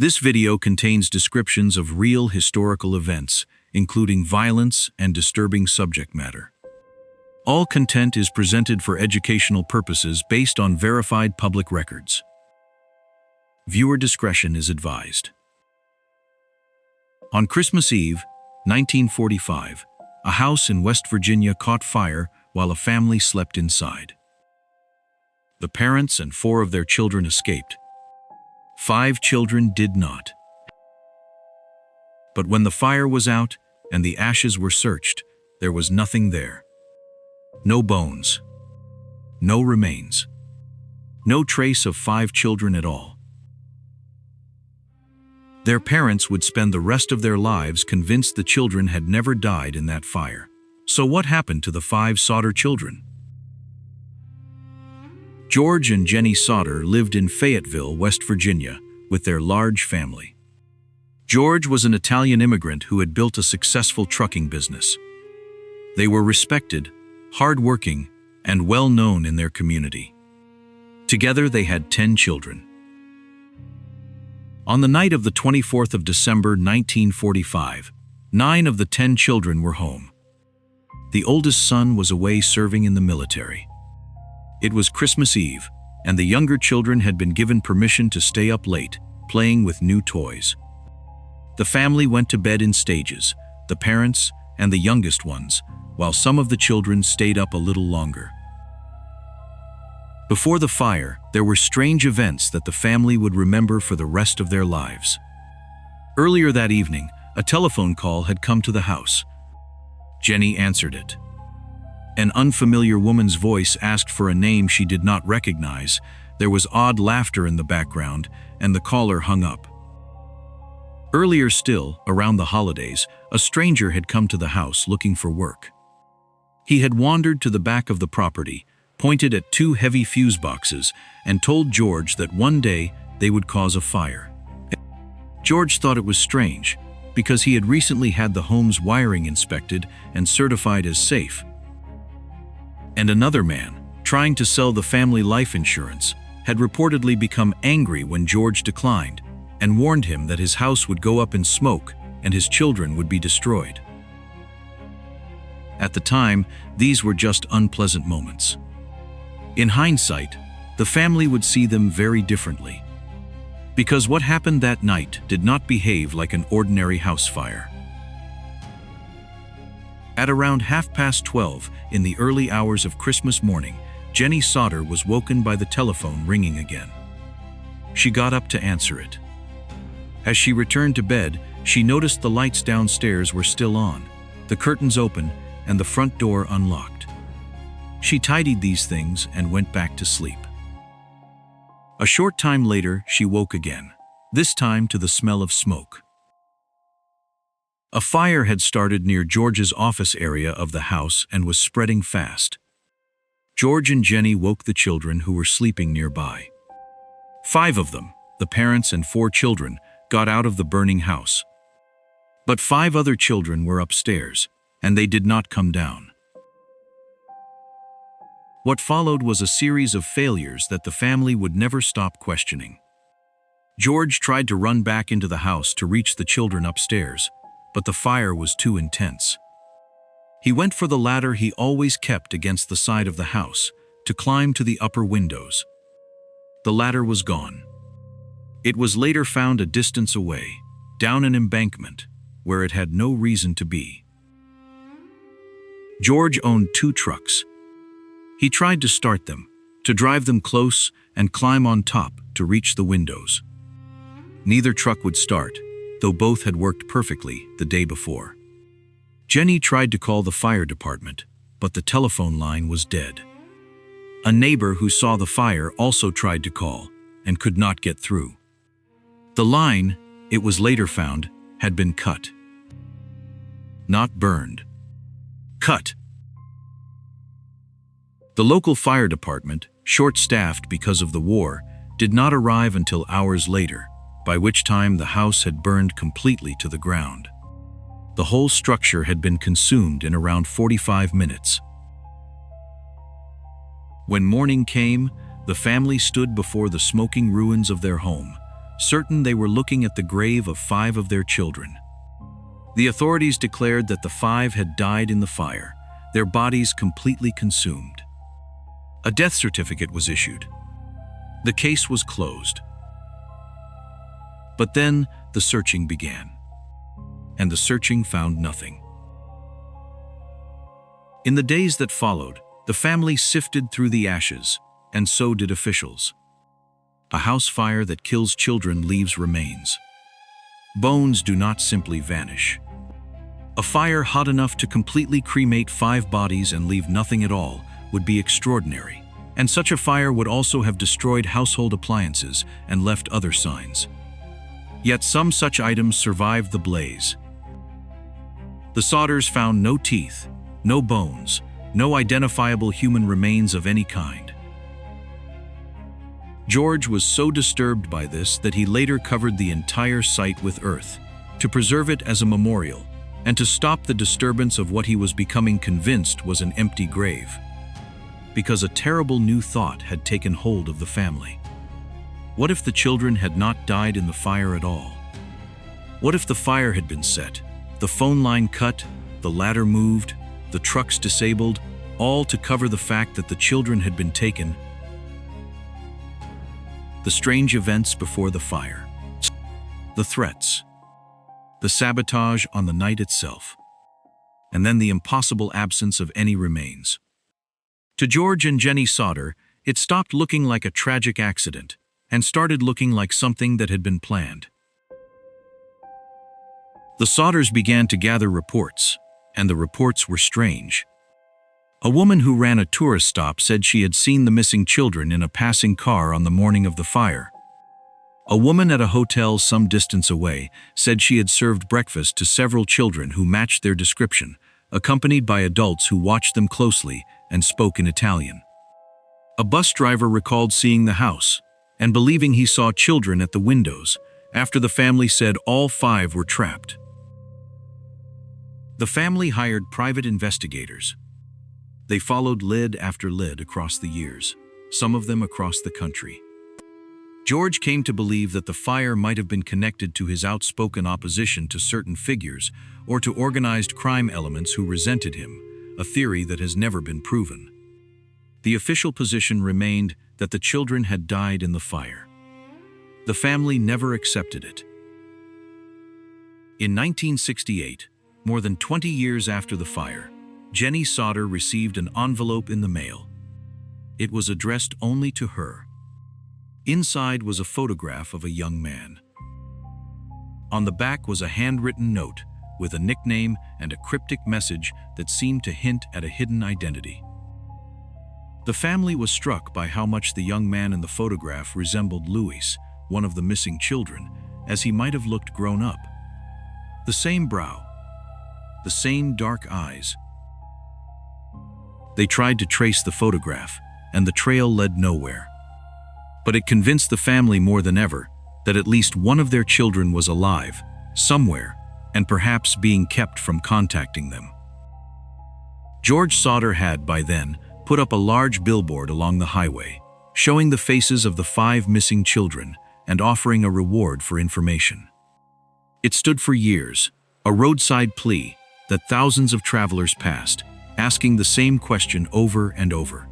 This video contains descriptions of real historical events, including violence and disturbing subject matter. All content is presented for educational purposes based on verified public records. Viewer discretion is advised. On Christmas Eve, 1945, a house in West Virginia caught fire while a family slept inside. The parents and 4 of their children escaped. 5 children did not. But when the fire was out and the ashes were searched, there was nothing there. No bones. No remains. No trace of 5 children at all. Their parents would spend the rest of their lives convinced the children had never died in that fire. So what happened to the 5 Sodder children? George and Jenny Sodder lived in Fayetteville, West Virginia, with their large family. George was an Italian immigrant who had built a successful trucking business. They were respected, hard-working, and well-known in their community. Together they had 10 children. On the night of the 24th of December 1945, 9 of the 10 children were home. The oldest son was away serving in the military. It was Christmas Eve, and the younger children had been given permission to stay up late, playing with new toys. The family went to bed in stages, the parents and the youngest ones, while some of the children stayed up a little longer. Before the fire, there were strange events that the family would remember for the rest of their lives. Earlier that evening, a telephone call had come to the house. Jenny answered it. An unfamiliar woman's voice asked for a name she did not recognize. There was odd laughter in the background, and the caller hung up. Earlier still, around the holidays, a stranger had come to the house looking for work. He had wandered to the back of the property, pointed at 2 heavy fuse boxes, and told George that one day they would cause a fire. George thought it was strange, because he had recently had the home's wiring inspected and certified as safe. And another man, trying to sell the family life insurance, had reportedly become angry when George declined and warned him that his house would go up in smoke and his children would be destroyed. At the time, these were just unpleasant moments. In hindsight, the family would see them very differently, because what happened that night did not behave like an ordinary house fire. At around 12:30 in the early hours of Christmas morning, Jenny Sodder was woken by the telephone ringing again. She got up to answer it. As she returned to bed, she noticed the lights downstairs were still on, the curtains open, and the front door unlocked. She tidied these things and went back to sleep. A short time later, she woke again, this time to the smell of smoke. A fire had started near George's office area of the house and was spreading fast. George and Jenny woke the children who were sleeping nearby. 5 of them, the parents and 4 children, got out of the burning house. But 5 other children were upstairs, and they did not come down. What followed was a series of failures that the family would never stop questioning. George tried to run back into the house to reach the children upstairs, but the fire was too intense. He went for the ladder he always kept against the side of the house to climb to the upper windows. The ladder was gone. It was later found a distance away, down an embankment, where it had no reason to be. George owned 2 trucks. He tried to start them, to drive them close and climb on top to reach the windows. Neither truck would start, though both had worked perfectly the day before. Jenny tried to call the fire department, but the telephone line was dead. A neighbor who saw the fire also tried to call and could not get through. The line, it was later found, had been cut. Not burned. Cut. The local fire department, short-staffed because of the war, did not arrive until hours later, by which time the house had burned completely to the ground. The whole structure had been consumed in around 45 minutes. When morning came, the family stood before the smoking ruins of their home, certain they were looking at the grave of 5 of their children. The authorities declared that the 5 had died in the fire, their bodies completely consumed. A death certificate was issued. The case was closed. But then the searching began, and the searching found nothing. In the days that followed, the family sifted through the ashes, and so did officials. A house fire that kills children leaves remains. Bones do not simply vanish. A fire hot enough to completely cremate 5 bodies and leave nothing at all would be extraordinary, and such a fire would also have destroyed household appliances and left other signs. Yet some such items survived the blaze. The Sodders found no teeth, no bones, no identifiable human remains of any kind. George was so disturbed by this that he later covered the entire site with earth, to preserve it as a memorial, and to stop the disturbance of what he was becoming convinced was an empty grave. Because a terrible new thought had taken hold of the family. What if the children had not died in the fire at all? What if the fire had been set, the phone line cut, the ladder moved, the trucks disabled, all to cover the fact that the children had been taken? The strange events before the fire. The threats. The sabotage on the night itself. And then the impossible absence of any remains. To George and Jenny Sodder, it stopped looking like a tragic accident and started looking like something that had been planned. The Sodders began to gather reports, and the reports were strange. A woman who ran a tourist stop said she had seen the missing children in a passing car on the morning of the fire. A woman at a hotel some distance away said she had served breakfast to several children who matched their description, accompanied by adults who watched them closely and spoke in Italian. A bus driver recalled seeing the house and believing he saw children at the windows after the family said all 5 were trapped. The family hired private investigators. They followed lid after lid across the years, some of them across the country. George came to believe that the fire might have been connected to his outspoken opposition to certain figures or to organized crime elements who resented him, a theory that has never been proven. The official position remained that the children had died in the fire. The family never accepted it. In 1968, more than 20 years after the fire, Jenny Sodder received an envelope in the mail. It was addressed only to her. Inside was a photograph of a young man. On the back was a handwritten note with a nickname and a cryptic message that seemed to hint at a hidden identity. The family was struck by how much the young man in the photograph resembled Louis, one of the missing children, as he might have looked grown up. The same brow, the same dark eyes. They tried to trace the photograph, and the trail led nowhere. But it convinced the family more than ever that at least one of their children was alive, somewhere, and perhaps being kept from contacting them. George Sodder had, by then, put up a large billboard along the highway, showing the faces of the 5 missing children and offering a reward for information. It stood for years, a roadside plea that thousands of travelers passed, asking the same question over and over.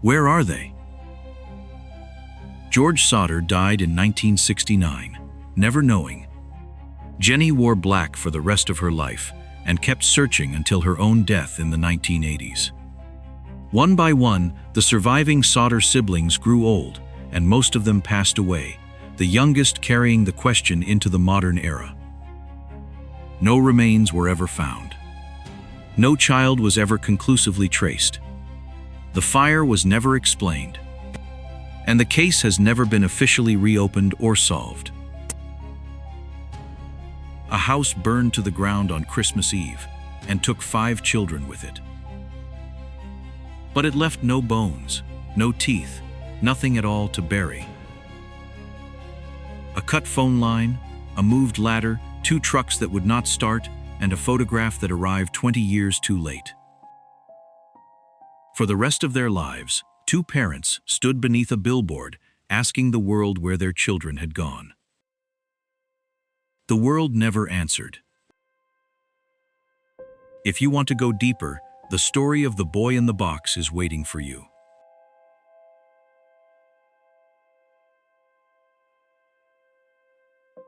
Where are they? George Sodder died in 1969, never knowing. Jenny wore black for the rest of her life and kept searching until her own death in the 1980s. One by one, the surviving Sodder siblings grew old, and most of them passed away, the youngest carrying the question into the modern era. No remains were ever found. No child was ever conclusively traced. The fire was never explained. And the case has never been officially reopened or solved. A house burned to the ground on Christmas Eve and took 5 children with it. But it left no bones, no teeth, nothing at all to bury. A cut phone line, a moved ladder, 2 trucks that would not start, and a photograph that arrived 20 years too late. For the rest of their lives, 2 parents stood beneath a billboard, asking the world where their children had gone. The world never answered. If you want to go deeper, the story of the boy in the box is waiting for you.